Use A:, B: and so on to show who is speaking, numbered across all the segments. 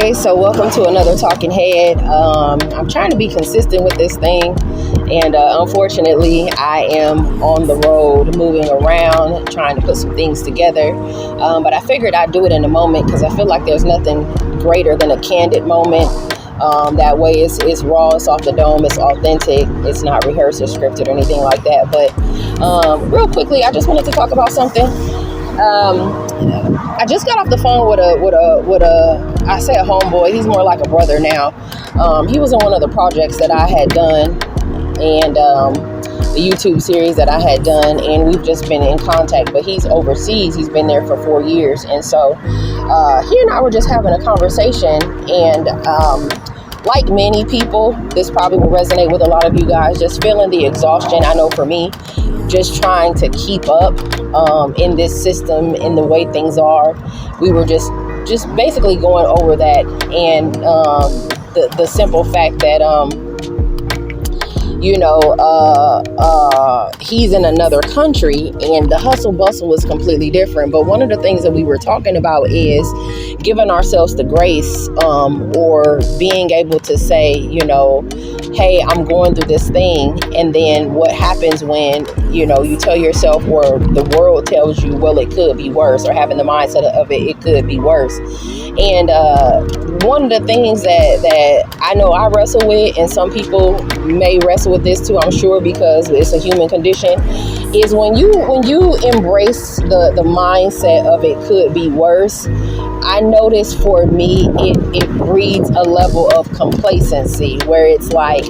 A: guys, so welcome to another Talking Head. I'm trying to be consistent with this thing, and unfortunately I am on the road moving around trying to put some things together, but I figured I'd do it in a moment because I feel like there's nothing greater than a candid moment. That way it's raw, it's off the dome, it's authentic, it's not rehearsed or scripted or anything like that. But real quickly, I just wanted to talk about something. I just got off the phone with a I say a homeboy, he's more like a brother now. He was on one of the projects that I had done, and the YouTube series that I had done, and we've just been in contact, but he's overseas. He's been there for 4 years, and so he and I were just having a conversation, and like many people, this probably will resonate with a lot of you guys, just feeling the exhaustion. I know for me, just trying to keep up in this system, in the way things are. We were just basically going over that, and the simple fact that he's in another country and the hustle bustle was completely different. But one of the things that we were talking about is giving ourselves the grace, or being able to say, hey, I'm going through this thing. And then what happens when, you tell yourself, or the world tells you, well, it could be worse, or having the mindset of it could be worse. And one of the things that I know I wrestle with, and some people may wrestle with this too, I'm sure, because it's a human condition, is when you embrace the mindset of it could be worse. I notice for me, it breeds a level of complacency where it's like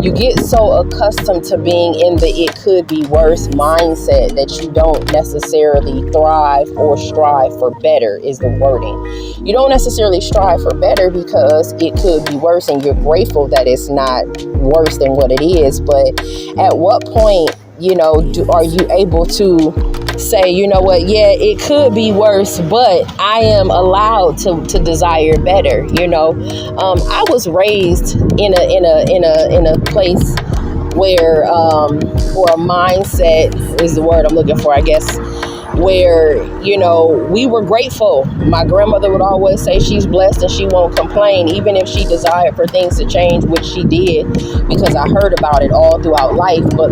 A: you get so accustomed to being in the it could be worse mindset that you don't necessarily thrive or strive for better, is the wording. You don't necessarily strive for better because it could be worse, and you're grateful that it's not worse than what it is. But at what point, are you able to say, you know what, yeah, it could be worse, but I am allowed to desire better. I was raised in a place where or a mindset is the word I'm looking for, I guess, where we were grateful. My grandmother would always say she's blessed and she won't complain, even if she desired for things to change, which she did, because I heard about it all throughout life. But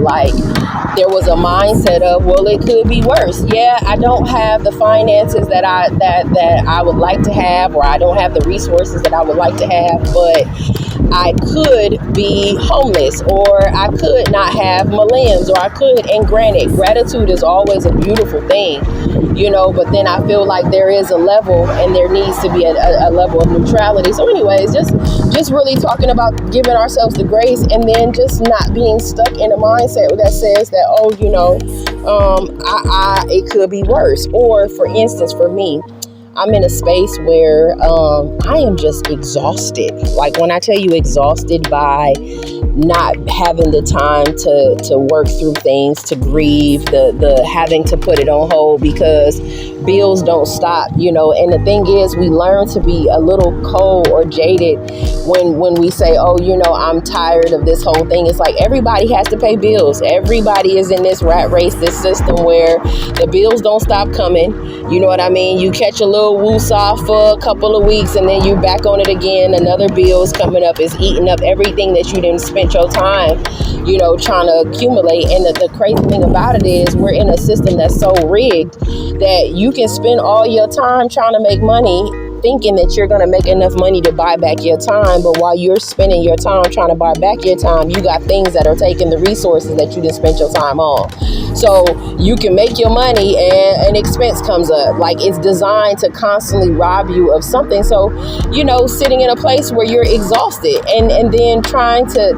A: there was a mindset of, well, it could be worse. Yeah, I don't have the finances that I would like to have, or I don't have the resources that I would like to have, but I could be homeless, or I could not have my limbs, or I could. And granted, gratitude is always a beautiful thing, but then I feel like there is a level, and there needs to be a level of neutrality. So anyways, just really talking about giving ourselves the grace, and then just not being stuck in a mindset that says that, it could be worse. Or for instance, for me, I'm in a space where I am just exhausted. Like when I tell you exhausted by not having the time to work through things, to grieve, the having to put it on hold because bills don't stop, and the thing is, we learn to be a little cold or jaded when we say, I'm tired of this whole thing. It's like everybody has to pay bills. Everybody is in this rat race, this system where the bills don't stop coming. You know what I mean? You catch a little woosah for a couple of weeks, and then you're back on it again. Another bill's coming up, is eating up everything that you didn't spend your time, trying to accumulate. And the crazy thing about it is, we're in a system that's so rigged that you can spend all your time trying to make money, thinking that you're going to make enough money to buy back your time. But while you're spending your time trying to buy back your time, you got things that are taking the resources that you didn't spend your time on. So you can make your money and an expense comes up. Like, it's designed to constantly rob you of something. So, sitting in a place where you're exhausted, and then trying to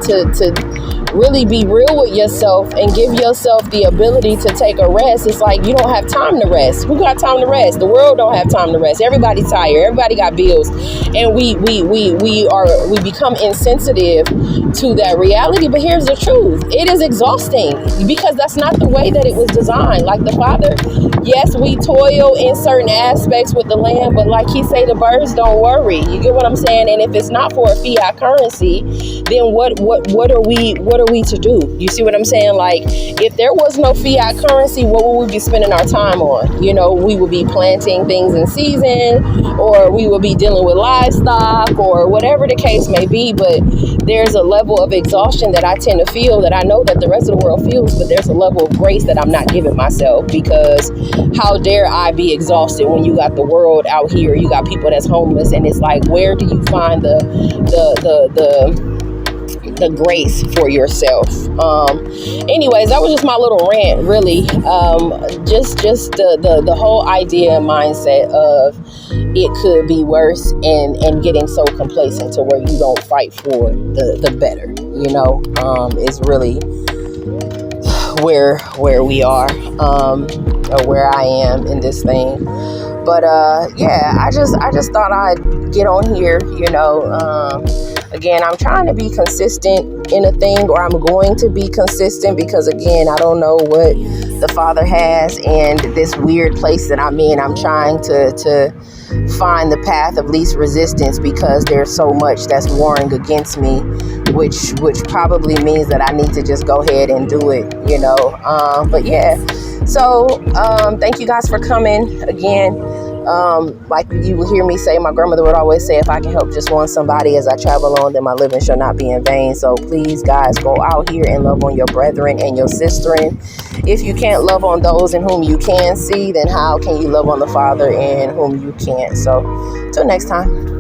A: really be real with yourself and give yourself the ability to take a rest. It's like you don't have time to rest. Who got time to rest? The world don't have time to rest. Everybody's tired. Everybody got bills, and we become insensitive to that reality. But here's the truth: it is exhausting, because that's not the way way that it was designed. Like the Father, yes, we toil in certain aspects with the land, but like he say, the birds don't worry. You get what I'm saying? And if it's not for a fiat currency, then what are we to do? You see what I'm saying? Like, if there was no fiat currency, what would we be spending our time on? You know, we would be planting things in season, or we would be dealing with livestock, or whatever the case may be. But there's a level of exhaustion that I tend to feel that I know that the rest of the world feels, but there's a level of grace that I'm not giving myself, because how dare I be exhausted when you got the world out here, you got people that's homeless, and it's like, where do you find the grace for yourself? Anyways, that was just my little rant, really. Just the whole idea and mindset of it could be worse, and getting so complacent to where you don't fight for the better, you know, is really where we are, or where I am in this thing. But yeah, I just thought I'd get on here, you know. Again, I'm trying to be consistent in a thing, or I'm going to be consistent, because again, I don't know what the Father has, and this weird place that I'm in, I'm trying to find the path of least resistance, because there's so much that's warring against me, which probably means that I need to just go ahead and do it, you know. But yeah, so thank you guys for coming again. Like you will hear me say, my grandmother would always say, if I can help just one somebody as I travel on, then my living shall not be in vain. So please, guys, go out here and love on your brethren and your sisterin. If you can't love on those in whom you can see, then how can you love on the Father in whom you can't? So till next time.